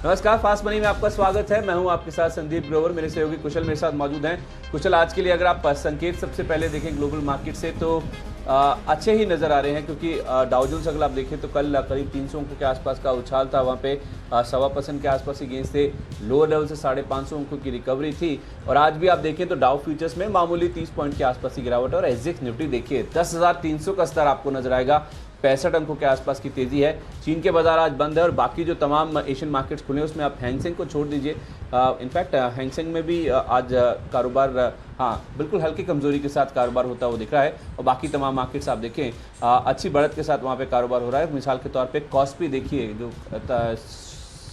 नमस्कार, fast money में आपका स्वागत है। मैं हूं आपके साथ संदीप ग्रोवर। मेरे सहयोगी कुशल मेरे साथ मौजूद हैं। कुशल, आज के लिए अगर आप संकेत सबसे पहले देखें ग्लोबल मार्केट से तो अच्छे ही नज़र आ रहे हैं, क्योंकि डाउ जोन्स अगर आप देखें तो कल करीब 300 अंकों के आसपास का उछाल था। वहाँ पे 1.25% के आसपास ही गेंस थे। लोअर लेवल से 550 अंकों की रिकवरी थी। और आज भी आप देखें तो डाउ फ्यूचर्स में मामूली 30 पॉइंट के आसपास की गिरावट है। और एसजीएक्स निफ्टी देखिए 10,300 का स्तर आपको नजर आएगा। 65 अंकों के आसपास की तेजी है। चीन के बाजार आज बंद है और बाकी जो तमाम एशियन मार्केट्स खुले हैं उसमें आप हैंगसेंग को छोड़ दीजिए। इनफैक्ट हैंगसेंग में भी आज कारोबार बिल्कुल हल्की कमजोरी के साथ कारोबार होता हुआ दिख रहा है। और बाकी तमाम मार्केट्स आप देखें अच्छी बढ़त के साथ वहाँ पे कारोबार हो रहा है। मिसाल के तौर पे कॉस्पी देखिए, जो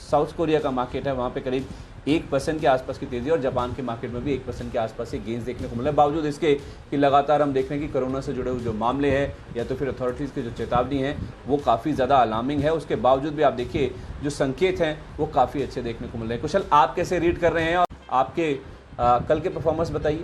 साउथ कोरिया का मार्केट है, वहाँ पे करीब 1% के आसपास की तेजी और जापान के मार्केट में भी 1% के आसपास से गेंस देखने को मिला है। बावजूद इसके कि लगातार हम देख रहे हैं कि कोरोना से जुड़े हुए जो मामले हैं या तो फिर अथॉरिटीज़ की जो चेतावनी है वो काफ़ी ज़्यादा अलार्मिंग है। उसके बावजूद भी आप देखिए जो संकेत हैं वो काफ़ी अच्छे देखने को मिल रहे हैं। कुशल, आप कैसे रीड कर रहे हैं और आपके कल के परफॉर्मेंस बताइए।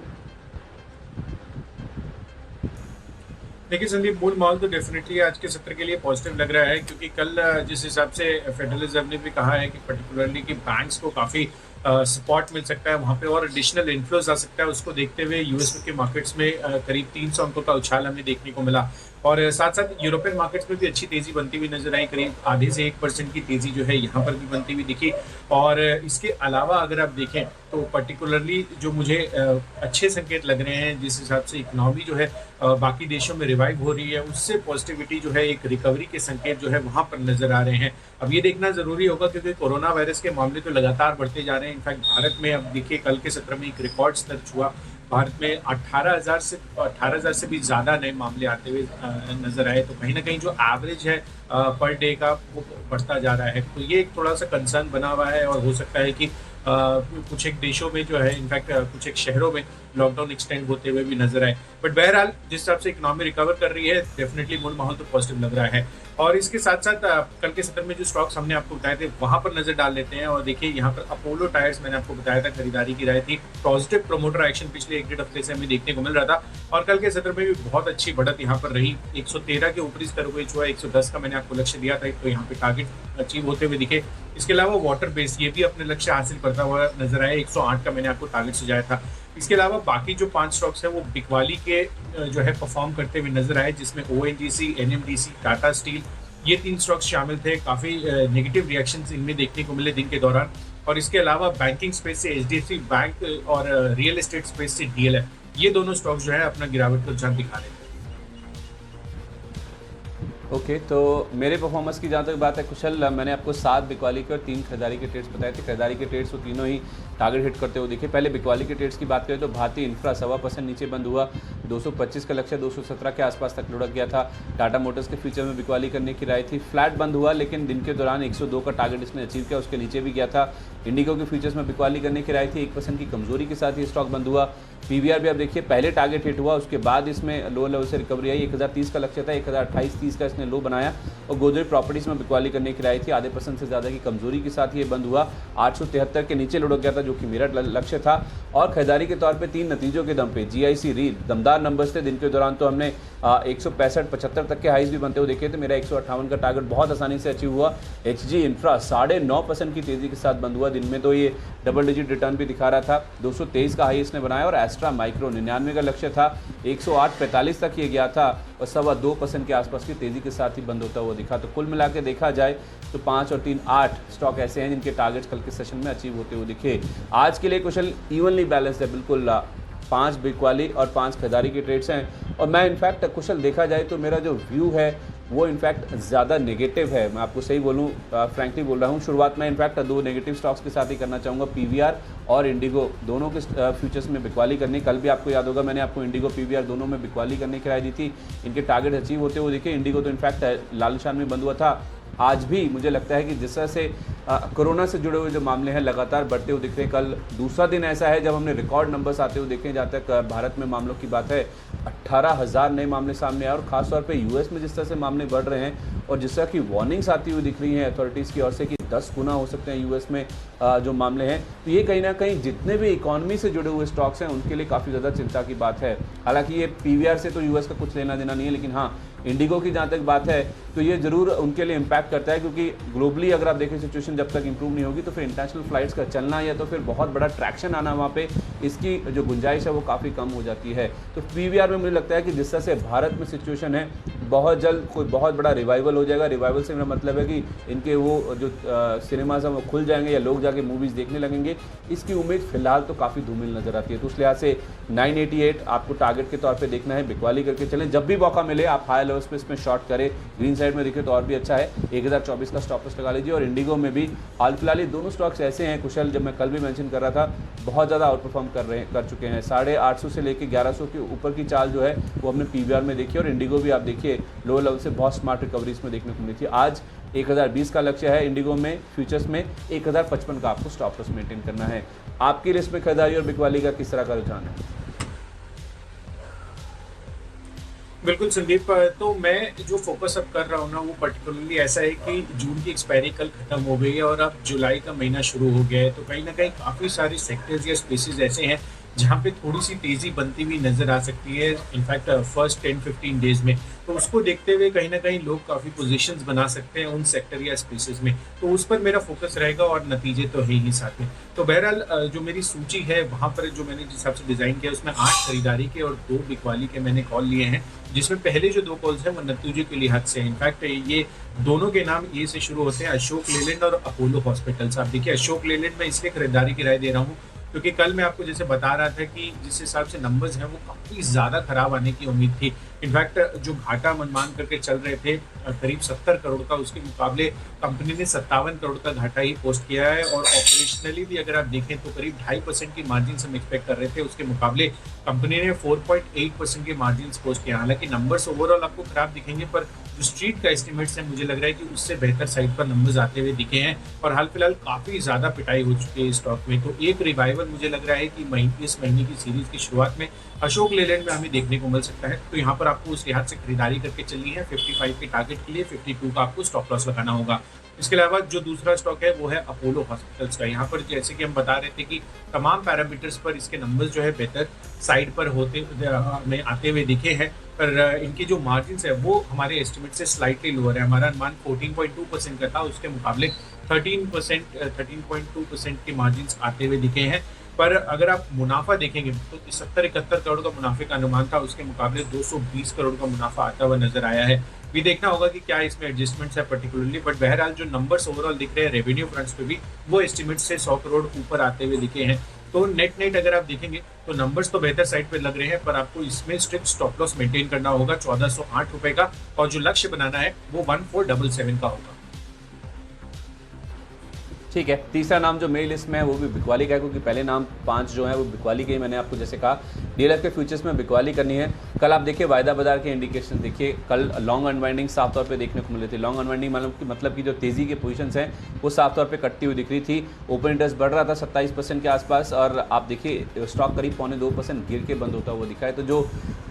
देखिए संदीप, मूल माहौल तो डेफिनेटली आज के सत्र के लिए पॉजिटिव लग रहा है, क्योंकि कल जिस हिसाब से फेडरल रिजर्व ने भी कहा है कि पर्टिकुलरली कि बैंक्स को काफ़ी सपोर्ट मिल सकता है, वहाँ पे और एडिशनल इन्फ्लोज आ सकता है, उसको देखते हुए यूएस के मार्केट्स में करीब 300 अंकों का उछाल हमें देखने को मिला। और साथ साथ यूरोपियन मार्केट्स में भी अच्छी तेजी बनती हुई नजर आई। करीब आधे से 1% की तेजी जो है यहाँ पर भी बनती हुई दिखी। और इसके अलावा अगर आप देखें तो पर्टिकुलरली जो मुझे अच्छे संकेत लग रहे हैं, जिस हिसाब से इकोनॉमी जो है बाकी देशों में रिवाइव हो रही है, उससे पॉजिटिविटी जो है, एक रिकवरी के संकेत जो है वहाँ पर नजर आ रहे हैं। अब ये देखना जरूरी होगा क्योंकि कोरोना वायरस के मामले तो लगातार बढ़ते जा रहे हैं। इनफैक्ट भारत में अब देखिए कल के सत्र में एक रिकॉर्ड दर्ज हुआ। भारत में 18,000 से भी ज़्यादा नए मामले आते हुए नजर आए। तो कहीं ना कहीं जो एवरेज है पर डे का वो बढ़ता जा रहा है। तो ये एक थोड़ा सा कंसर्न बना हुआ है और हो सकता है कि कुछ एक देशों में जो है, इनफैक्ट कुछ एक शहरों में लॉकडाउन एक्सटेंड होते हुए भी नजर आए। बट बहरहाल जिस हिसाब से इकोनॉमी रिकवर कर रही है, डेफिनेटली मूल माहौल तो पॉजिटिव लग रहा है। और इसके साथ साथ कल के सत्र में जो स्टॉक्स हमने आपको बताए थे वहां पर नजर डाल लेते हैं। और देखिए यहाँ पर अपोलो टायर्स मैंने आपको बताया था खरीदारी की राय थी। पॉजिटिव प्रोमोटर एक्शन पिछले 1-1.5 हफ्ते से हमें देखने को मिल रहा था और कल के सत्र में भी बहुत अच्छी बढ़त यहाँ पर रही। 113 के ऊपरी स्तर को छुआ। 110 का मैंने आपको लक्ष्य दिया था, तो यहाँ पे टारगेट अचीव होते हुए दिखे। इसके अलावा वाटर बेस ये भी अपने लक्ष्य हासिल करता हुआ नजर आया। 108 का मैंने आपको टारगेट सुझाया था। इसके अलावा बाकी जो 5 स्टॉक्स है वो बिकवाली के जो है परफॉर्म करते हुए नजर आए, जिसमें ओएनजीसी, एनएमडीसी, टाटा स्टील, ये 3 स्टॉक्स शामिल थे। काफी नेगेटिव रिएक्शंस इनमें देखने को मिले दिन के दौरान। और इसके अलावा बैंकिंग स्पेस से एचडीएफसी बैंक और रियल एस्टेट स्पेस से डीएलएफ, ये दोनों स्टॉक्स जो है अपना गिरावट का रुझान दिखा रहे थे। ओके, तो मेरे परफॉर्मेंस की जहाँ तक बात है कुशल, मैंने आपको 7 बिकवाली के और 3 खरीदारी के ट्रेड्स बताए थे। खरीदारी के ट्रेड्स वो तीनों ही टारगेट हिट करते हुए दिखे। पहले बिकवाली के ट्रेड्स की बात करें तो भारतीय इंफ्रा 1.25% नीचे बंद हुआ। 225 का लक्ष्य 217 के आसपास तक लुढ़क गया था। टाटा मोटर्स के फ्यूचर में बिकवाली करने की राय थी। फ्लैट बंद हुआ, लेकिन दिन के दौरान 102 का टारगेट इसने अचीव किया, उसके नीचे भी गया था। इंडिगो के फ्यूचर्स में बिकवाली करने की राय थी। 1% की कमजोरी के साथ ये स्टॉक बंद हुआ। पीवीआर भी आप देखिए पहले टारगेट हिट हुआ, उसके बाद इसमें लो लेवल से रिकवरी आई। 1030 का लक्ष्य था, 1028-30 का इसने लो बनाया। और गोदरेज प्रॉपर्टीज में बिकवाली करने की राय थी। आधे % से ज़्यादा की कमजोरी के साथ ये बंद हुआ। 873 के नीचे लुढ़क गया था, जो कि मेरा लक्ष्य था। और खरीदारी के तौर पे 3 नतीजों के दम पे जीआईसी रील दमदार नंबर्स थे। दिन के दौरान तो हमने 165-75 तक के हाइज भी बनते हुए देखे थे। मेरा 158 का टारगेट बहुत आसानी से अचीव हुआ। एचजी इंफ्रा 9.5% की तेजी के साथ बंद हुआ। दिन में तो ये डबल डिजिट रिटर्न भी दिखा रहा था। 223 का हाई इसने बनाया। और एस्ट्रा माइक्रो 99 का लक्ष्य था, 108-45 तक ये गया था और 2.25% के आसपास की तेजी के साथ ही बंद होता हुआ दिखा। तो कुल मिला के देखा जाए तो 5 और 3 8 स्टॉक ऐसे हैं जिनके टारगेट्स कल के सेशन में अचीव होते हुए दिखे। आज के लिए कुशल इवनली बैलेंस्ड है, बिल्कुल 5 बिकवाली और 5 खरीदारी के ट्रेड्स हैं। और मैं इनफैक्ट कुशल देखा जाए तो मेरा जो व्यू है वो इनफैक्ट ज़्यादा नेगेटिव है। मैं आपको सही बोलूँ, फ्रैंकली बोल रहा हूँ। शुरुआत में इनफैक्ट 2 नेगेटिव स्टॉक्स के साथ ही करना चाहूँगा। पीवीआर और इंडिगो दोनों के फ्यूचर्स में बिकवाली करनी। कल भी आपको याद होगा मैंने आपको इंडिगो पीवीआर दोनों में बिकवाली करने की राय दी थी। इनके टारगेट अचीव होते हुए दिखे। इंडिगो तो इनफैक्ट लाल निशान में बंद हुआ था। आज भी मुझे लगता है कि जिस तरह से कोरोना से जुड़े हुए जो मामले हैं लगातार बढ़ते हुए दिख रहे हैं। कल दूसरा दिन ऐसा है जब हमने रिकॉर्ड नंबर्स आते हुए देखे। जहाँ तक भारत में मामलों की बात है, 18,000 नए मामले सामने आए और ख़ासतौर पे यूएस में जिस तरह से मामले बढ़ रहे हैं और जिस तरह की वार्निंग्स आती हुई दिख रही हैं अथॉरिटीज़ की ओर से कि 10 गुना हो सकते हैं यूएस में जो मामले हैं, तो ये कहीं ना कहीं जितने भी इकॉनमी से जुड़े हुए स्टॉक्स हैं उनके लिए काफ़ी ज़्यादा चिंता की बात है। हालांकि ये पीवीआर से तो यूएस का कुछ लेना देना नहीं है, लेकिन हाँ इंडिगो की जहाँ तक बात है तो ये ज़रूर उनके लिए इम्पैक्ट करता है, क्योंकि ग्लोबली अगर आप देखें सिचुएशन जब तक इंप्रूव नहीं होगी तो फिर इंटरनेशनल फ्लाइट्स का चलना या तो फिर बहुत बड़ा ट्रैक्शन आना वहाँ पे इसकी जो गुंजाइश है वो काफ़ी कम हो जाती है। तो पीवीआर में मुझे लगता है कि जिस तरह से भारत में सिचुएशन है बहुत जल्द कोई बहुत बड़ा रिवाइवल हो जाएगा। रिवाइवल से मेरा मतलब है कि इनके वो जो सिनेमाज हैं वो खुल जाएंगे या लोग जाके मूवीज़ देखने लगेंगे, इसकी उम्मीद फिलहाल तो काफ़ी धूमिल नज़र आती है। तो उस लिहाज से 988 आपको टारगेट के तौर पे देखना है, बिकवाली करके चलें। जब भी मौका मिले आप हाई लेवल्स पे इसमें शॉर्ट करें, ग्रीन साइड में दिखे तो और भी अच्छा है। 1024 का स्टॉप लॉस लगा लीजिए। और इंडिगो में भी हाल फिलहाल ये दोनों स्टॉक्स ऐसे हैं कुशल, जब मैं कल भी मेंशन कर रहा था, बहुत ज़्यादा आउट परफॉर्म कर चुके हैं। 850 से लेकर 1100 के ऊपर की चाल जो है वो हमने पीवीआर में देखी। और इंडिगो भी आप देखिए लो लेवल से बहुत स्मार्ट रिकवरी इसमें देखने को मिली थी। आज 1020 का लक्ष्य है इंडिगो में, फ्यूचर्स में 1055 का आपको स्टॉप लॉस मेंटेन करना है। आपकी लिस्ट में खरीदारी और बिकवाली का किस तरह का रुझान है? बिल्कुल संदीप, तो मैं जो फोकस अब कर रहा हूँ ना वो पर्टिकुलरली ऐसा है कि जून की एक्सपायरी कल खत्म हो गई है और अब जुलाई का महीना शुरू हो गया है। तो कहीं ना कहीं काफ़ी सारे सेक्टर्स या स्पेसेस ऐसे हैं जहाँ पे थोड़ी सी तेज़ी बनती हुई नज़र आ सकती है इनफैक्ट फर्स्ट 10-15 डेज में। तो उसको देखते हुए कहीं ना कहीं लोग काफ़ी पोजीशंस बना सकते हैं उन सेक्टर या स्पेसेस में, तो उस पर मेरा फोकस रहेगा और नतीजे तो है ही साथ में। तो बहरहाल जो मेरी सूची है वहाँ पर जो मैंने जिस हिसाब से डिज़ाइन किया उसमें 8 खरीदारी के और 2 बिकवाली के मैंने कॉल लिए हैं, जिसमें पहले जो 2 कॉल्स हैं वो नतीजे के लिहाज से। इनफैक्ट ये दोनों के नाम ए से शुरू होते हैं, अशोक लेलैंड और अपोलो हॉस्पिटल्स। आप देखिए अशोक लेलैंड में इसलिए खरीदारी की राय दे रहा हूँ क्योंकि कल मैं आपको जैसे बता रहा था कि जिस हिसाब से नंबर्स हैं वो काफ़ी ज़्यादा खराब आने की उम्मीद थी। इनफैक्ट जो घाटा मनमान करके चल रहे थे करीब 70 करोड़ का, उसके मुकाबले कंपनी ने 57 करोड़ का घाटा ही पोस्ट किया है। और ऑपरेशनली भी अगर आप देखें तो करीब 2.5% की मार्जिन हम एक्सपेक्ट कर रहे थे, उसके मुकाबले कंपनी ने 4.8% के मार्जिन पोस्ट किया। हालांकि नंबर्स ओवरऑल आपको खराब दिखेंगे पर जो स्ट्रीट का एस्टिमेट्स है मुझे लग रहा है कि उससे बेहतर साइड पर नंबर्स आते हुए दिखे हैं और हाल फिलहाल काफ़ी ज़्यादा पिटाई हो चुकी है स्टॉक में। तो एक रिवाइवल मुझे लग रहा है कि इस महीने की सीरीज की शुरुआत में अशोक लेलैंड में हमें देखने को मिल सकता है। तो यहाँ पर आपको उस लिहाज से खरीदारी करके चलनी है। 55 के टारगेट के लिए 52 का आपको स्टॉप लॉस लगाना होगा। इसके अलावा जो दूसरा स्टॉक है वो है अपोलो हॉस्पिटल्स का। यहाँ पर जैसे कि हम बता रहे थे कि तमाम पैरामीटर्स पर इसके नंबर्स जो है बेहतर साइड पर होते में आते हुए दिखे हैं, पर इनकी जो मार्जिन है वो हमारे एस्टिमेट से स्लाइटली लोअर है। हमारा अनुमान 14.2% का था, उसके मुकाबले 13.2% के मार्जिन आते हुए दिखे हैं। पर अगर आप मुनाफा देखेंगे तो 70-71 करोड़ का मुनाफे का अनुमान था, उसके मुकाबले 220 करोड़ का मुनाफा आता हुआ नजर आया है। भी देखना होगा कि क्या इसमें एडजस्टमेंट्स है पर्टिकुलरली, बट बहरहाल जो नंबर्स ओवरऑल दिख रहे हैं रेवेन्यू फ्रंट्स पे भी वो एस्टिमेट से 100 करोड़ ऊपर आते हुए दिखे हैं। तो नेट अगर आप देखेंगे तो नंबर्स तो बेहतर साइड पे लग रहे हैं, पर आपको इसमें स्ट्रिक्ट स्टॉप लॉस मेंटेन करना होगा 1408 रुपए का, और जो लक्ष्य बनाना है वो 1477 का होगा। ठीक है, तीसरा नाम जो मेरी लिस्ट में है वो भी बिकवाली का है, क्योंकि पहले नाम 5 जो है वो बिकवाली के ही मैंने आपको जैसे कहा डीएलएफ के फ्यूचर्स में बिकवाली करनी है। कल आप देखिए वायदा बाजार के इंडिकेशन देखिए, कल लॉन्ग अनवाइंडिंग साफ तौर पे देखने को मिली थी। लॉन्ग अनवाइंडिंग मतलब कि जो तेज़ी के पोजीशंस हैं वो साफ तौर पे कटती हुई दिख रही थी। ओपन इंटरेस्ट बढ़ रहा था 27% के आसपास और आप देखिए स्टॉक करीब 2.25% गिर के बंद होता हुआ दिखा है। तो जो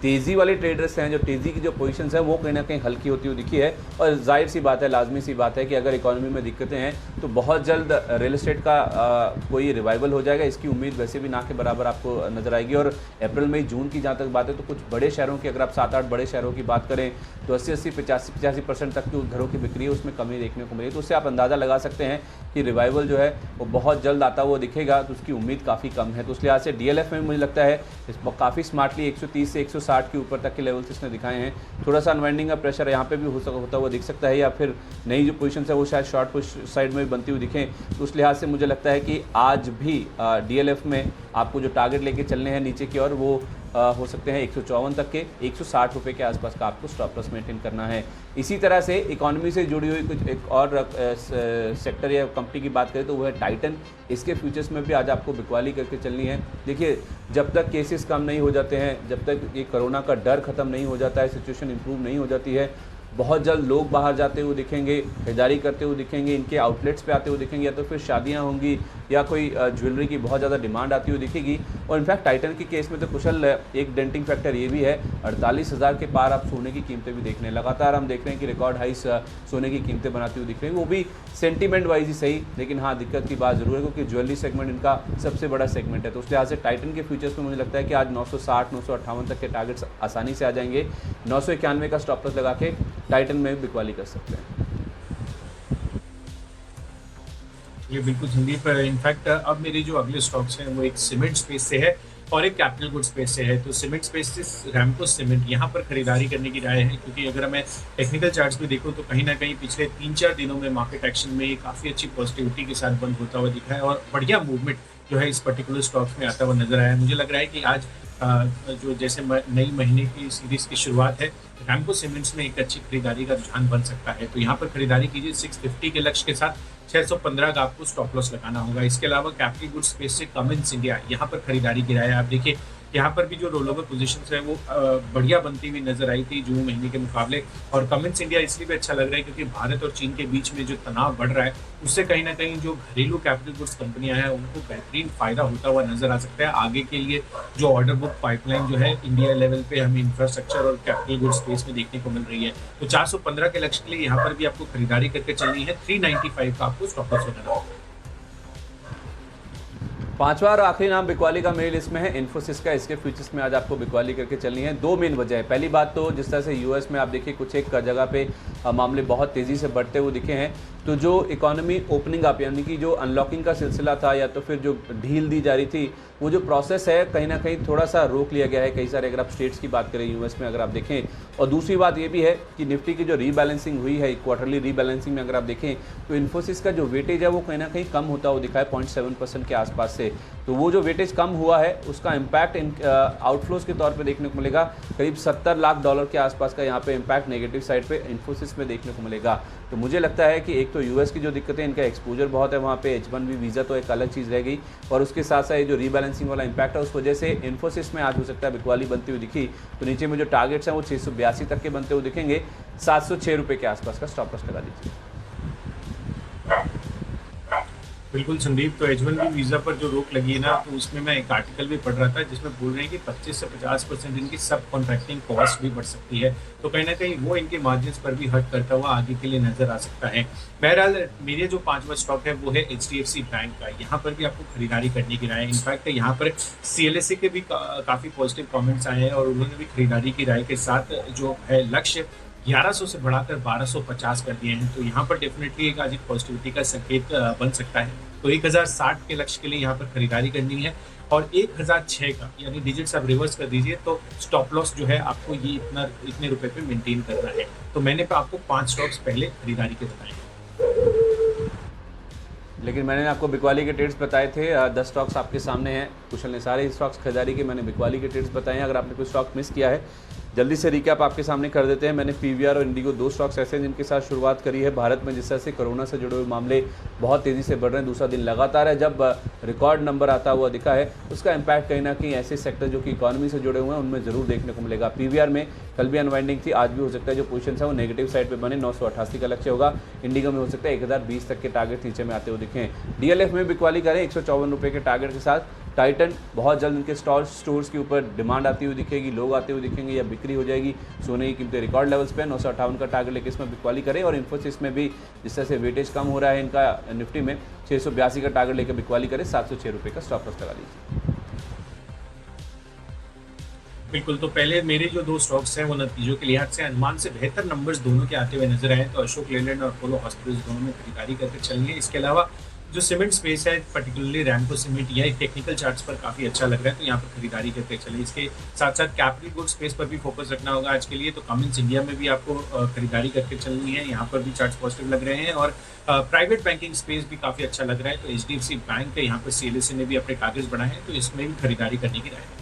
तेज़ी वाले ट्रेडर्स हैं, जो तेज़ी की जो पोजीशंस हैं वो कहीं ना कहीं हल्की होती हुई दिखी है। और जाहिर सी बात है, लाजमी सी बात है कि अगर इकोनॉमी में दिक्कतें हैं तो बहुत जल्द रियल एस्टेट का कोई रिवाइवल हो जाएगा, इसकी उम्मीद वैसे भी ना के बराबर आपको नजर आएगी। और अप्रैल मई जून की जहाँ तक बात है तो कुछ बड़े शहरों की, अगर आप 7-8 बड़े शहरों की बात करें तो 80-80, 85% तक जो घरों की बिक्री है उसमें कमी देखने को मिली। तो उससे आप अंदाज़ा लगा सकते हैं कि रिवाइवल जो है वो बहुत जल्द आता हुआ दिखेगा, तो उसकी उम्मीद काफ़ी कम है। तो उस लिहाज से डीएलएफ में मुझे लगता है काफ़ी स्मार्टली 130 से 160 के ऊपर तक के लेवल्स इसने दिखाए हैं। थोड़ा सा अनवाइंडिंग का प्रेशर यहाँ पे भी होता हुआ दिख सकता है, या फिर नई जो पोजीशन है वो शायद शॉर्ट पुश साइड में भी बनती हुई दिखें। तो उस लिहाज से मुझे लगता है कि आज भी डीएलएफ में आपको जो टारगेट लेके चलने हैं नीचे की ओर वो हो सकते हैं 154 तक के, 160 रुपये के आसपास का आपको स्टॉप लॉस मेंटेन करना है। इसी तरह से इकोनॉमी से जुड़ी हुई कुछ एक और सेक्टर या कंपनी की बात करें तो वो है टाइटन। इसके फ्यूचर्स में भी आज आपको बिकवाली करके चलनी है। देखिए जब तक केसेस कम नहीं हो जाते हैं, जब तक ये कोरोना का डर ख़त्म नहीं हो जाता है, सिचुएशन इंप्रूव नहीं हो जाती है, बहुत जल्द लोग बाहर जाते हुए दिखेंगे, खरीदारी करते हुए दिखेंगे, इनके आउटलेट्स पे आते हुए दिखेंगे, या तो फिर शादियां होंगी, या कोई ज्वेलरी की बहुत ज़्यादा डिमांड आती हुई दिखेगी। और इनफैक्ट टाइटन के केस में तो कुशल एक डेंटिंग फैक्टर ये भी है, 48,000 के पार आप सोने की कीमतें भी देख रहे हैं। लगातार हम देख रहे हैं कि रिकॉर्ड हाइस सोने की कीमतें बनाती हुई दिख रही हैं, वो भी सेंटीमेंट वाइज ही सही, लेकिन हाँ दिक्कत की बात ज़रूर है क्योंकि ज्वेलरी सेगमेंट इनका सबसे बड़ा सेगमेंट है। तो उस लिहाज से टाइटन के फ्यूचर्स में मुझे लगता है कि आज 960 958 तक के टारगेट्स आसानी से आ जाएंगे। 991 का स्टॉप लॉस लगा के टाइटन में भी बिकवाली कर सकते हैं। ये बिल्कुल संदीप, इनफैक्ट अब मेरे जो अगले स्टॉक्स हैं वो एक सीमेंट स्पेस से है और एक कैपिटल गुड स्पेस से है। तो सीमेंट स्पेस से रैमको सीमेंट यहाँ पर खरीदारी करने की राय है, क्योंकि अगर मैं टेक्निकल चार्ट्स में देखूँ तो कहीं ना कहीं पिछले 3-4 दिनों में मार्केट एक्शन में काफ़ी अच्छी पॉजिटिविटी के साथ बंद होता हुआ दिखा है और बढ़िया मूवमेंट जो है इस पर्टिकुलर स्टॉक्स में आता हुआ नजर आया है। मुझे लग रहा है कि आज जो जैसे नई महीने की सीरीज की शुरुआत है, रैमको सीमेंट्स में एक अच्छी खरीदारी का रुझान बन सकता है। तो यहाँ पर खरीदारी कीजिए 650 के लक्ष्य के साथ, 615 का आपको स्टॉप लॉस लगाना होगा। इसके अलावा कैपिटल गुड स्पेस से कमिंस इंडिया यहाँ पर खरीदारी की राय है। आप देखिए यहाँ पर भी जो रोल ओवर पोजिशन है वो बढ़िया बनती हुई नजर आई थी जून महीने के मुकाबले। और कमिंस इंडिया इसलिए भी अच्छा लग रहा है क्योंकि भारत और चीन के बीच में जो तनाव बढ़ रहा है उससे कहीं ना कहीं जो घरेलू कैपिटल गुड्स कंपनियां हैं उनको बेहतरीन फायदा होता हुआ नजर आ सकता है। आगे के लिए जो ऑर्डर बुक पाइपलाइन जो है इंडिया लेवल पे हमें इंफ्रास्ट्रक्चर और कैपिटल गुड स्पेस में देखने को मिल रही है। तो 415 के लक्ष्य के लिए यहाँ पर भी आपको खरीदारी करके चलनी है। 395 का आपको स्टॉप लॉस लगाना होगा। पांचवा और आखिरी नाम बिकवाली का मेरी लिस्ट में है इन्फोसिस का। इसके फ्यूचर्स में आज आपको बिकवाली करके चलनी है। दो मेन वजह है। पहली बात तो जिस तरह से यूएस में आप देखिए कुछ एक जगह पे मामले बहुत तेज़ी से बढ़ते हुए दिखे हैं, तो जो इकोनॉमी ओपनिंग अप यानी कि जो अनलॉकिंग का सिलसिला था या तो फिर जो ढील दी जा रही थी, वो जो प्रोसेस है कहीं ना कहीं थोड़ा सा रोक लिया गया है कई सारे, अगर आप स्टेट्स की बात करें यूएस में अगर आप देखें। और दूसरी बात ये भी है कि निफ्टी की जो रीबैलेंसिंग हुई है, क्वार्टरली रीबैलेंसिंग में अगर आप देखें तो इन्फोसिस का जो वेटेज है वो कहीं ना कहीं कम होता हुआ दिखा है 0.7% के आसपास से। तो वो जो वेटेज कम हुआ है उसका इम्पैक्ट आउटफ्लोज के तौर पे देखने को मिलेगा। करीब $70 लाख के आसपास का यहाँ पे इम्पैक्ट नेगेटिव साइड पे इन्फोसिस में देखने को मिलेगा। तो मुझे लगता है कि एक तो यूएस की जो दिक्कतें, इनका एक्सपोजर बहुत है वहाँ पे, H1B वीज़ा तो एक अलग चीज़ रह गई, और उसके साथ साथ ये जो रीबैलेंसिंग वाला इम्पैक्ट है उस वजह से इन्फोसिस में आज हो सकता है बिकवाली बनती हुई दिखी। तो नीचे में जो टारगेट्स हैं वो 682 तक के बनते हुए दिखेंगे। 706 रुपये के आसपास का स्टॉप लॉस लगा दीजिए। बिल्कुल संदीप, तो H1B वीज़ा पर जो रोक लगी है ना, तो उसमें मैं एक आर्टिकल भी पढ़ रहा था जिसमें बोल रहे हैं कि 25 से 50% इनकी सब कॉन्ट्रैक्टिंग कॉस्ट भी बढ़ सकती है। तो कहीं ना कहीं वो इनके मार्जिन्स पर भी हट करता हुआ आगे के लिए नजर आ सकता है। बहरहाल मेरे जो पांचवा स्टॉक है वो है HDFC बैंक का। यहाँ पर भी आपको खरीदारी करने की राय है। इनफैक्ट यहाँ पर CLSA के भी काफ़ी पॉजिटिव कॉमेंट्स आए हैं और उन्होंने भी खरीदारी की राय के साथ जो है लक्ष्य 1100 से बढ़ाकर 1250 कर दिए हैं। तो यहाँ पर डेफिनेटली एक आज एक पॉजिटिविटी का संकेत बन सकता है। तो 1060 के लक्ष्य के लिए यहाँ पर खरीदारी करनी है और 1006 का यानी डिजिट्स आप रिवर्स कर दीजिए तो स्टॉप लॉस जो है आपको ये इतने रुपए पे मेंटेन करना है। तो मैंने आपको 5 स्टॉक्स पहले खरीदारी के बताए हैं। लेकिन मैंने आपको बिकवाली के ट्रेड्स बताए थे, 10 स्टॉक्स आपके सामने हैं। कुशल ने सारे स्टॉक्स खरीदारी के, मैंने बिकवाली के ट्रेड्स बताए हैं। अगर आपने कोई स्टॉक मिस किया है जल्दी से रिकैप आपके सामने कर देते हैं। मैंने PVR और इंडिगो 2 स्टॉक्स ऐसे हैं जिनके साथ शुरुआत करी है। भारत में जिस तरह से कोरोना से जुड़े हुए मामले बहुत तेज़ी से बढ़ रहे हैं, दूसरा दिन लगातार है जब रिकॉर्ड नंबर आता हुआ दिखा है, उसका इम्पैक्ट कहीं ना कहीं ऐसे सेक्टर जो कि इकॉनमी से जुड़े हुए हैं उनमें ज़रूर देखने को मिलेगा। PVR में कल भी अनवाइंडिंग थी, आज भी हो सकता है जो पोजीशन है वो नेगेटिव साइड पर बने। 988 का लक्ष्य होगा। इंडिगो में हो सकता है 1020 तक के टारगेट नीचे में आते हुए दिखें। DLF में बिकवाली करें 154 रुपये के टारगेट के साथ। टाइटन बहुत जल्द इनके स्टोर्स के ऊपर डिमांड आती हुई दिखेगी, लोग आते हुए दिखेंगे या बिक्री हो जाएगी। सोने की कीमतें रिकॉर्ड लेवल्स पे 958 का टारगेट लेके इसमें बिकवाली करें। और इन्फोसिस में भी जिस तरह से वेटेज कम हो रहा है इनका निफ्टी में, 682 का टारगेट लेकर बिकवाली करें। 706 रुपये का स्टॉप लॉस लगा लीजिए। बिल्कुल, तो पहले मेरे जो 2 स्टॉक्स हैं वो नतीजों के लिहाज से अनुमान से बेहतर नंबर्स दोनों के आते हुए नजर आए। तो अशोक लेलैंड और अपोलो हॉस्पिटल्स दोनों में खरीदारी करके चलिए। इसके अलावा जो सीमेंट स्पेस है पर्टिकुलरली रैमको सीमेंट, यह टेक्निकल चार्ट्स पर काफ़ी अच्छा लग रहा है, तो यहाँ पर खरीदारी करके चलिए। इसके साथ साथ कैपिटल गुड स्पेस पर भी फोकस रखना होगा आज के लिए। तो कमिंस इंडिया में भी आपको खरीदारी करके चलनी है, यहाँ पर भी चार्ट्स पॉजिटिव लग रहे हैं। और प्राइवेट बैंकिंग स्पेस भी काफ़ी अच्छा लग रहा है। तो HDFC बैंक है, यहाँ पर CLSA ने भी अपने टारगेट्स बढ़ाए हैं, तो इसमें भी खरीदारी करने की राय है।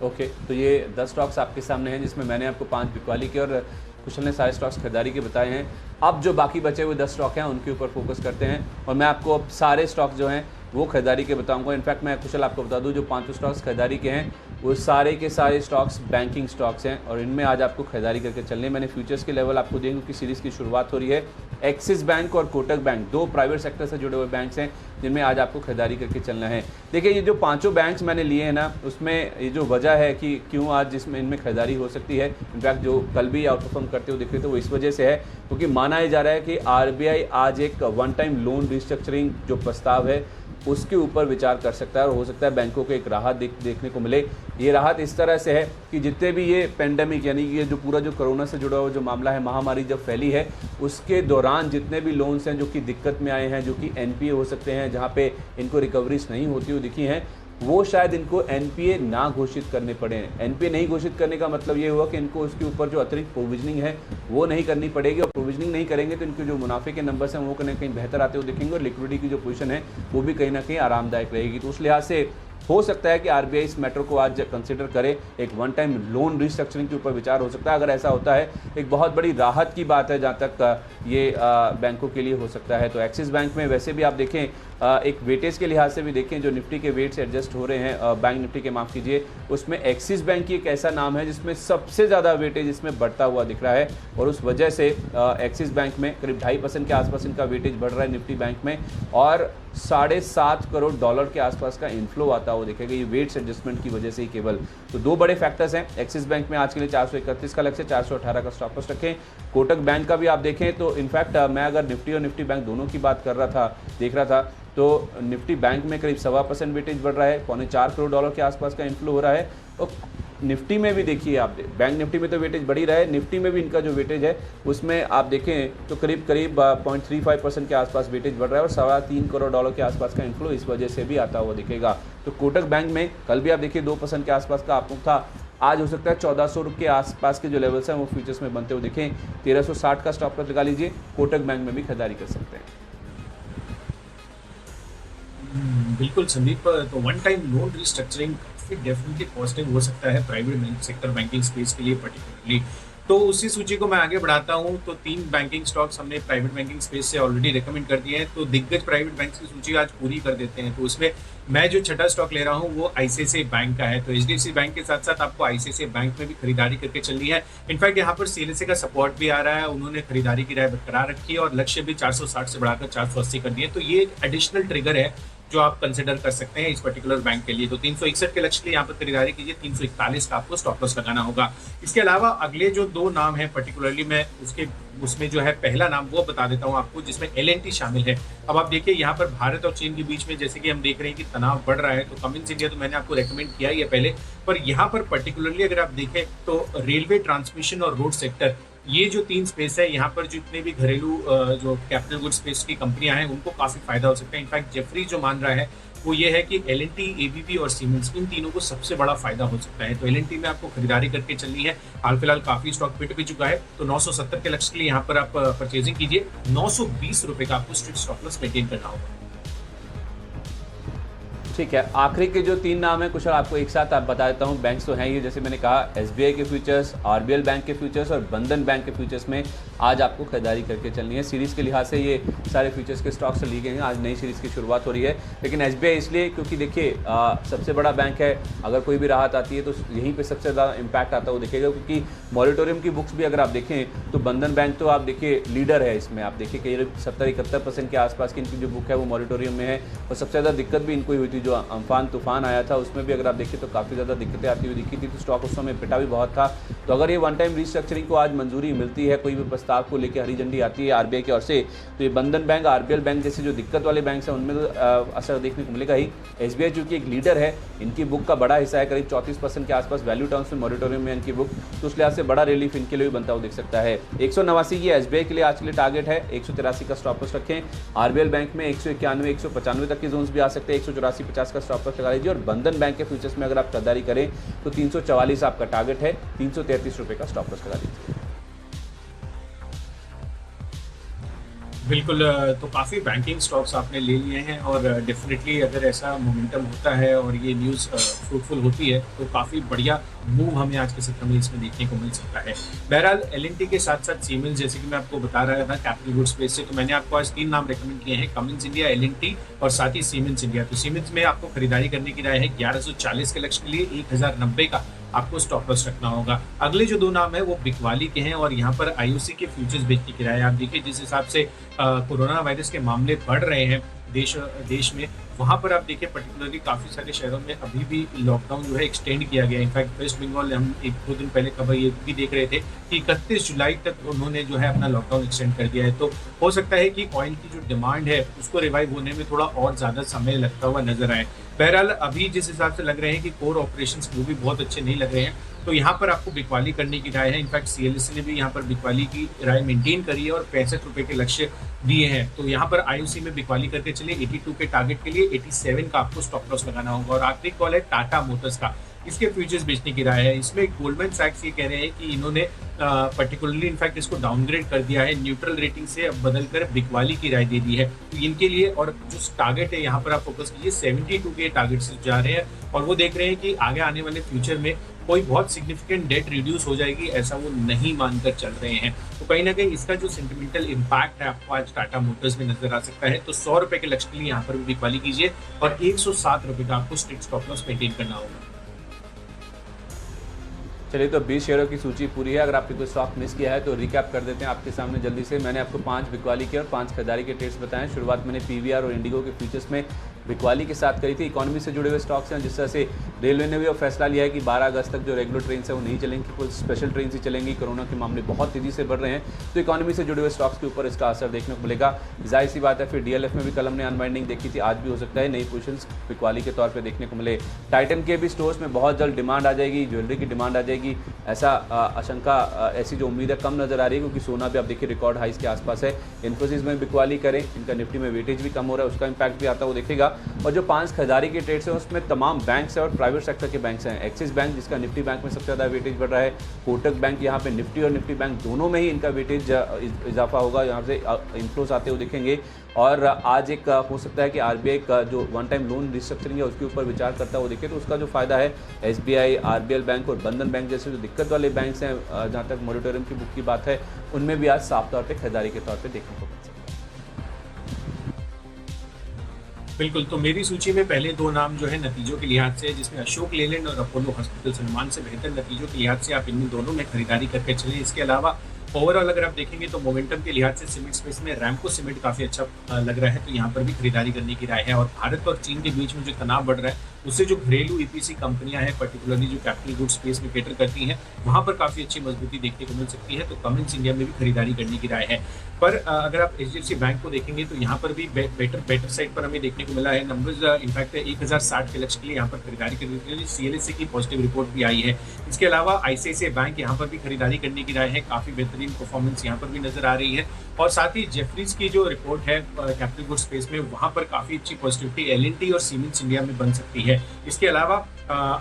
ओके, तो ये 10 स्टॉक्स आपके सामने हैं जिसमें मैंने आपको 5 बिकवाली के और कुशल ने सारे स्टॉक्स खरीदारी के बताए हैं। अब जो बाकी बचे हुए 10 स्टॉक हैं उनके ऊपर फोकस करते हैं और मैं आपको अब सारे स्टॉक जो हैं वो खरीदारी के बताऊंगा। इनफैक्ट मैं कुशल आपको बता दूं जो 5 स्टॉक्स खरीदारी के हैं वो सारे के सारे स्टॉक्स बैंकिंग स्टॉक्स हैं और इनमें आज आपको खरीदारी करके चलने। मैंने फ्यूचर्स के लेवल आपको देंगे क्योंकि सीरीज़ की शुरुआत हो रही है। एक्सिस बैंक और कोटक बैंक, दो प्राइवेट सेक्टर से जुड़े हुए बैंक्स हैं जिनमें आज आपको खरीदारी करके चलना है। देखिए ये जो पांचों बैंक्स मैंने लिए हैं ना, उसमें ये जो वजह है कि क्यों आज जिसमें इनमें खरीदारी हो सकती है, इनफैक्ट जो कल भी आउट परफॉर्म करते हुए दिख रहे थे वो इस वजह से है क्योंकि माना ही जा रहा है कि आरबीआई आज एक वन टाइम लोन रिस्ट्रक्चरिंग जो प्रस्ताव है उसके ऊपर विचार कर सकता है और हो सकता है बैंकों को एक राहत देखने को मिले। ये राहत इस तरह से है कि जितने भी ये पेंडेमिक यानी कि ये जो पूरा जो कोरोना से जुड़ा हुआ जो मामला है, महामारी जब फैली है उसके दौरान जितने भी लोन्स हैं जो कि दिक्कत में आए हैं, जो कि एनपीए हो सकते हैं, जहाँ पे इनको रिकवरीज नहीं होती हुई दिखी हैं, वो शायद इनको एनपीए ना घोषित करने पड़े। एनपीए नहीं घोषित करने का मतलब ये हुआ कि इनको उसके ऊपर जो अतिरिक्त प्रोविजनिंग है वो नहीं करनी पड़ेगी और प्रोविजनिंग नहीं करेंगे तो इनके जो मुनाफे के नंबर्स हैं वो कहीं ना कहीं बेहतर आते हुए दिखेंगे और लिक्विडिटी की जो पोजीशन है वो भी कहीं ना कहीं आरामदायक रहेगी। तो उस लिहाज से हो सकता है कि आरबीआई इस मैटर को आज कंसिडर करे, एक वन टाइम लोन रिस्ट्रक्चरिंग के ऊपर विचार हो सकता है। अगर ऐसा होता है एक बहुत बड़ी राहत की बात है जहाँ तक ये बैंकों के लिए हो सकता है। तो एक्सिस बैंक में वैसे भी आप देखें एक वेटेज के लिहाज से भी देखें जो निफ्टी के वेट्स एडजस्ट हो रहे हैं, बैंक निफ्टी के माफ़ कीजिए, उसमें एक्सिस बैंक की एक ऐसा नाम है जिसमें सबसे ज़्यादा वेटेज इसमें बढ़ता हुआ दिख रहा है और उस वजह से एक्सिस बैंक में करीब 2.5% के आसपास इनका वेटेज बढ़ रहा है निफ्टी बैंक में और $7.5 करोड़ के आसपास का इनफ्लो आता हुआ दिखेगा ये वेट्स एडजस्टमेंट की वजह से ही केवल। तो दो बड़े फैक्टर्स हैं। एक्सिस बैंक में आज के लिए 431 का लक्ष्य, 418 का स्टॉप लॉस रखें। कोटक बैंक का भी आप देखें तो इनफैक्ट मैं अगर निफ्टी और निफ्टी बैंक दोनों की बात कर रहा था, देख रहा था, तो निफ्टी बैंक में करीब 1.25% वेटेज बढ़ रहा है, $4.25 करोड़ के आसपास का इनफ्लो हो रहा है। और निफ्टी में भी देखिए आप, बैंक निफ्टी में तो वेटेज बढ़ ही रहा है, निफ्टी में भी इनका जो वेटेज है उसमें आप देखें तो करीब 0.35% के आसपास वेटेज बढ़ रहा है और $3.25 करोड़ के आसपास का इनफ्लो इस वजह से भी आता हुआ दिखेगा। तो कोटक बैंक में कल भी आप देखिए 2% के आसपास का आपको था, आज हो सकता है 1400 के आसपास के जो लेवल्स हैं वो फ्यूचर्स में बनते हुए दिखें। 1360 का स्टॉप लॉस लगा लीजिए, कोटक बैंक में भी खरीदारी कर सकते हैं। बिल्कुल संदीप, तो वन टाइम लोन रिस्ट्रक्चरिंग काफी डेफिनेटली पॉजिटिव हो सकता है private bank sector banking space के लिए पर्टिकुलरली। तो उसी सूची को मैं आगे बढ़ाता हूं। तो 3 बैंकिंग स्टॉक्स हमने प्राइवेट बैंकिंग स्पेस से ऑलरेडी रेकमेंड कर दिए हैं, तो दिग्गज प्राइवेट बैंक की सूची आज पूरी कर देते हैं। तो उसमें मैं जो छठा स्टॉक ले रहा हूं वो आईसीआईसीआई बैंक का है। तो एचडीएफसी बैंक के साथ साथ आपको आईसीआईसीआई बैंक में भी खरीदारी करके चलनी है। इनफैक्ट यहाँ पर सीएलएसए का सपोर्ट भी आ रहा है, उन्होंने खरीदारी की राय बरकरार रखी है और लक्ष्य भी 460 से बढ़ाकर 480 कर दिए। तो ये एक एडिशनल ट्रिगर है जो आप कंसिडर कर सकते हैं इस पर्टिकुलर बैंक के लिए। तो 361 के लक्ष्य के लिए यहाँ पर खरीदारी कीजिए, 341 का आपको स्टॉप लॉस लगाना होगा। इसके अलावा अगले जो 2 नाम है पर्टिकुलरली मैं उसमें जो है पहला नाम वो बता देता हूँ आपको जिसमें एलएनटी शामिल है। अब आप देखिए यहाँ पर भारत और चीन के बीच में जैसे कि हम देख रहे हैं कि तनाव बढ़ रहा है, तो कमिंस इंडिया तो मैंने आपको रेकमेंड किया ही है पहले, पर यहाँ पर पर्टिकुलरली अगर आप देखें तो रेलवे, ट्रांसमिशन और रोड सेक्टर, ये जो 3 स्पेस है यहाँ पर जितने भी घरेलू जो कैपिटल गुड स्पेस की कंपनियां हैं उनको काफी फायदा हो सकता है। इनफैक्ट जेफरी जो मान रहा है वो ये है कि एलएनटी, एबीबी और सीमेंस, इन तीनों को सबसे बड़ा फायदा हो सकता है। तो एलएनटी में आपको खरीदारी करके चलनी है। हाल फिलहाल काफी स्टॉक पिट भी चुका है, तो 970 के लक्ष्य के लिए यहाँ पर आप परचेजिंग कीजिए। 920 रुपए का आपको स्ट्रिक्ट स्टॉप लॉस मेंटेन करना होगा। ठीक है, आखिरी के जो 3 नाम है कुशल आपको एक साथ आप बता देता हूँ। बैंक्स तो हैं ही, जैसे मैंने कहा एसबीआई के फ्यूचर्स, आरबीएल बैंक के फ्यूचर्स और बंधन बैंक के फ्यूचर्स में आज आपको खरीदारी करके चलनी है। सीरीज़ के लिहाज से ये सारे फ्यूचर्स के स्टॉक्स से लिए गए हैं। आज नई सीरीज़ की शुरुआत हो रही है, लेकिन एसबीआई इसलिए क्योंकि देखिए सबसे बड़ा बैंक है, अगर कोई भी राहत आती है तो यहीं पर सबसे ज़्यादा इम्पैक्ट आता हुआ दिखेगा। क्योंकि मॉरिटोरियम की बुक्स भी अगर आप देखें तो बंधन बैंक तो आप देखिए लीडर है इसमें, आप देखिए करीब 70-71% के आसपास की इनकी जो बुक है वो मॉरिटोरियम में है और सबसे ज़्यादा दिक्कत भी इनको ही हुई थी। जो अम्फान तूफान आया था उसमें भी अगर आप देखिए तो काफ़ी ज़्यादा दिक्कतें आती हुई दिखी थी, तो स्टॉक उस समय पिटा भी बहुत था। तो अगर ये वन टाइम रिस्ट्रक्चरिंग को आज मंजूरी मिलती है, कोई भी प्रस्ताव को लेकर हरी झंडी आती है आरबीआई की ओर से, तो ये बंधन बैंक, आरबीएल बैंक जैसे जो दिक्कत वाले बैंक हैं उनमें तो असर देखने को मिलेगा ही। एसबीआई चूँकि एक लीडर है, इनकी बुक का बड़ा हिस्सा है, करीब 34% के आसपास वैल्यू टर्म्स में मॉरिटोरियम में इनकी बुक, तो उस लिहाज से बड़ा रिलीफ इनके लिए भी बनता हुआ दिख सकता है। 189 की एसबीआई के लिए आज के लिए टारगेट है, 183 का स्टॉप लॉस रखें। आरबीएल बैंक में 191, 195 तक के जोन्स भी आ सकते हैं, 184, 50 का स्टॉप लॉस लगा लीजिए। और बंधन बैंक के फ्यूचर्स में अगर आप खरीदारी करें तो 344 आपका टारगेट है, 333 रुपए का स्टॉप लॉस लगा दीजिए। बिल्कुल, तो काफ़ी बैंकिंग स्टॉक्स आपने ले लिए हैं और डेफिनेटली अगर ऐसा मोमेंटम होता है और ये न्यूज़ फ्रूटफुल होती है तो काफ़ी बढ़िया मूव हमें आज के सत्र में इसमें देखने को मिल सकता है। बहरहाल एलएनटी के साथ साथ सीमेंस, जैसे कि मैं आपको बता रहा था कैपिटल गुड स्पेस से, तो मैंने आपको आज 3 नाम रेकमेंड किए हैं, कमिंस इंडिया, एलएनटी और साथ ही सीमेंस इंडिया। तो सीमेंस में आपको खरीदारी करने की राय है 1140 के लक्ष्य के लिए, 1090 का आपको स्टॉप लॉस रखना होगा। अगले जो 2 नाम है वो बिकवाली के हैं और यहाँ पर आईओसी के फ्यूचर्स बेचने की राय है। आप देखिए जिस हिसाब से कोरोना वायरस के मामले बढ़ रहे हैं देश में, वहाँ पर आप देखिए पर्टिकुलरली काफ़ी सारे शहरों में अभी भी लॉकडाउन जो है एक्सटेंड किया गया है। इनफैक्ट वेस्ट बंगाल हम 1-2 दिन पहले खबर ये भी देख रहे थे कि 31 जुलाई तक उन्होंने जो है अपना लॉकडाउन एक्सटेंड कर दिया है। तो हो सकता है कि ऑयल की जो डिमांड है उसको रिवाइव होने में थोड़ा और ज़्यादा समय लगता हुआ नजर आए। बहरहाल अभी जिस हिसाब से लग रहे हैं कि कोर ऑपरेशंस वो भी बहुत अच्छे नहीं लग रहे हैं, तो यहाँ पर आपको बिकवाली करने की राय है। इनफैक्ट सीएलएसए ने भी यहाँ पर बिकवाली की राय मेंटेन करी है और 65 रुपए के लक्ष्य दिए हैं। तो यहाँ पर आईओसी में बिकवाली करके चलिए 82 के टारगेट के लिए 87 का आपको स्टॉप लॉस लगाना होगा। और आखिरी कॉल है टाटा मोटर्स का, इसके फ्यूचर्स बेचने की राय है। इसमें गोल्डमैन सैक्स ये कह रहे हैं कि इन्होंने पर्टिकुलरली इनफैक्ट इसको डाउनग्रेड कर दिया है, न्यूट्रल रेटिंग से अब बदलकर बिकवाली की राय दे दी है। तो इनके लिए और जो टारगेट है यहाँ पर आप फोकस कीजिए 72 के टारगेट से जा रहे हैं और वो देख रहे हैं कि आगे आने वाले फ्यूचर में कोई बहुत सिग्निफिकेंट डेट रिड्यूस हो जाएगी, ऐसा वो नहीं मानकर चल रहे हैं। तो कहीं ना कहीं इसका जो सेंटिमेंटल इम्पैक्ट है आपको आज टाटा मोटर्स में नजर आ सकता है। तो 100 रुपए के लक्ष्य के लिए यहाँ पर भी बिकवाली कीजिए और 107 रुपए का आपको स्ट्रिक्ट स्टॉप लॉस मेंटेन करना होगा। चलिए, तो 20 शेयरों की सूची पूरी है। अगर आपने कोई स्टॉक मिस किया है तो रिकैप कर देते हैं आपके सामने जल्दी से। मैंने आपको 5 बिकवाली के और 5 खरीदारी के ट्रेड्स बताए। शुरुआत मैंने पीवीआर और इंडिगो के फ्यूचर्स में बिकवाली के साथ करी थी। इकोनॉमी से जुड़े हुए स्टॉक्स हैं, जिस तरह से रेलवे ने भी और फैसला लिया है कि 12 अगस्त तक जो रेगुलर ट्रेन है वो नहीं चलेंगी, कुछ स्पेशल ट्रेन ही चलेंगी। कोरोना के मामले बहुत तेज़ी से बढ़ रहे हैं, तो इकोनॉमी से जुड़े हुए स्टॉक्स के ऊपर इसका असर देखने को मिलेगा। जाहिर सी बात है, फिर डीएलएफ में भी कल हमने अनवाइंडिंग देखी थी, आज भी हो सकता है नई पोजीशंस बिकवाली के तौर पर देखने को मिले। टाइटन के भी स्टोर्स में बहुत जल्द डिमांड आ जाएगी, ज्वेलरी की डिमांड आ जाएगी, ऐसा आशंका, ऐसी जो उम्मीद है कम नजर आ रही है, क्योंकि सोना भी आप देखिए रिकॉर्ड हाइस के आसपास है। इन्फोसिस में बिकवाली करें, इनका निफ्टी में वेटेज भी कम हो रहा है, उसका इंपैक्ट भी आता है, वो देखेगा। और जो 5 खरीदारी के ट्रेड्स हैं उसमें तमाम बैंक्स हैं और प्राइवेट सेक्टर के बैंक्स हैं। एक्सिस बैंक जिसका निफ्टी बैंक में सबसे ज़्यादा वेटेज बढ़ रहा है, कोटक बैंक, यहाँ पे निफ्टी और निफ्टी बैंक दोनों में ही इनका वेटेज इजाफा होगा, यहाँ से इनफ्लोस आते हुए दिखेंगे। और आज एक हो सकता है कि आरबीआई का जो वन टाइम लोन रिस्ट्रक्चरिंग है उसके ऊपर विचार करता हुआ दिखे, तो उसका जो फायदा है एसबीआई, आरबीएल बैंक और बंधन बैंक जैसे जो दिक्कत वाले बैंक्स हैं, जहाँ तक मॉनिटोरियम की बुक की बात है, उनमें भी आज साफ तौर पर खरीदारी के तौर पर देखने को मिल सकता है। बिल्कुल, तो मेरी सूची में पहले 2 नाम जो है नतीजों के लिहाज से, जिसमें अशोक लेलैंड और अपोलो हॉस्पिटल सलमान से बेहतर नतीजों के लिहाज से आप इन दोनों में खरीदारी करके चलें। इसके अलावा ओवरऑल अगर आप देखेंगे तो मोमेंटम के लिहाज से सीमेंट स्पेस में रैमको सीमेंट काफ़ी अच्छा लग रहा है, तो यहाँ पर भी खरीदारी करने की राय है। और भारत और चीन के बीच में जो तनाव बढ़ रहा है, उससे जो घरेलू ईपीसी कंपनियां हैं, पर्टिकुलरली जो कैपिटल गुड्स स्पेस में कैटर करती हैं, वहाँ पर काफ़ी अच्छी मजबूती देखने को मिल सकती है। तो कमिंस इंडिया में भी खरीदारी करने की राय है। पर अगर आप एचडीएफसी बैंक को देखेंगे तो यहाँ पर भी बेटर साइड पर हमें देखने को मिला है। नंबर्स इनफैक्ट 1060 के लक्ष्य के लिए यहाँ पर खरीदारी करने के लिए सीएलएसए की पॉजिटिव रिपोर्ट भी आई है। इसके अलावा आईसीआईसीआई बैंक यहाँ पर भी खरीदारी करने की राय है, काफ़ी बेहतरीन परफॉर्मेंस यहाँ पर भी नजर आ रही है। और साथ ही जेफरीज की जो रिपोर्ट है कैपिटल गुड्स स्पेस में, वहाँ पर काफ़ी अच्छी पॉजिटिविटी एलएनटी और सीमेंट्स इंडिया में बन सकती है। इसके अलावा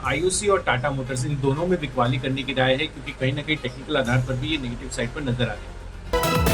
आईओसी और टाटा मोटर्स, इन दोनों में बिकवाली करने की राय है, क्योंकि कहीं ना कहीं टेक्निकल आधार पर भी ये नेगेटिव साइड पर नजर आ रही है।